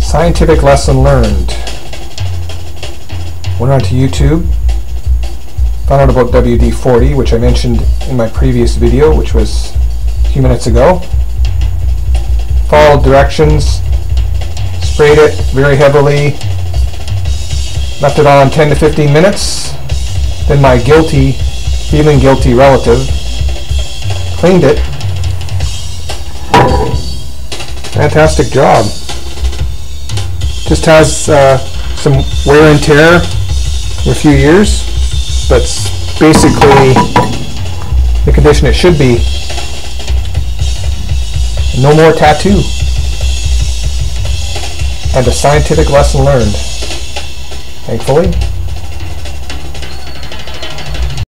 Scientific lesson learned. Went onto YouTube, found out about WD-40, which I mentioned in my previous video, which was a few minutes ago. Followed directions, sprayed it very heavily, left it on 10 to 15 minutes. Then my feeling guilty relative cleaned it. Fantastic job. Just has some wear and tear for a few years, but basically the condition it should be. No more tattoo. And a scientific lesson learned. Thankfully.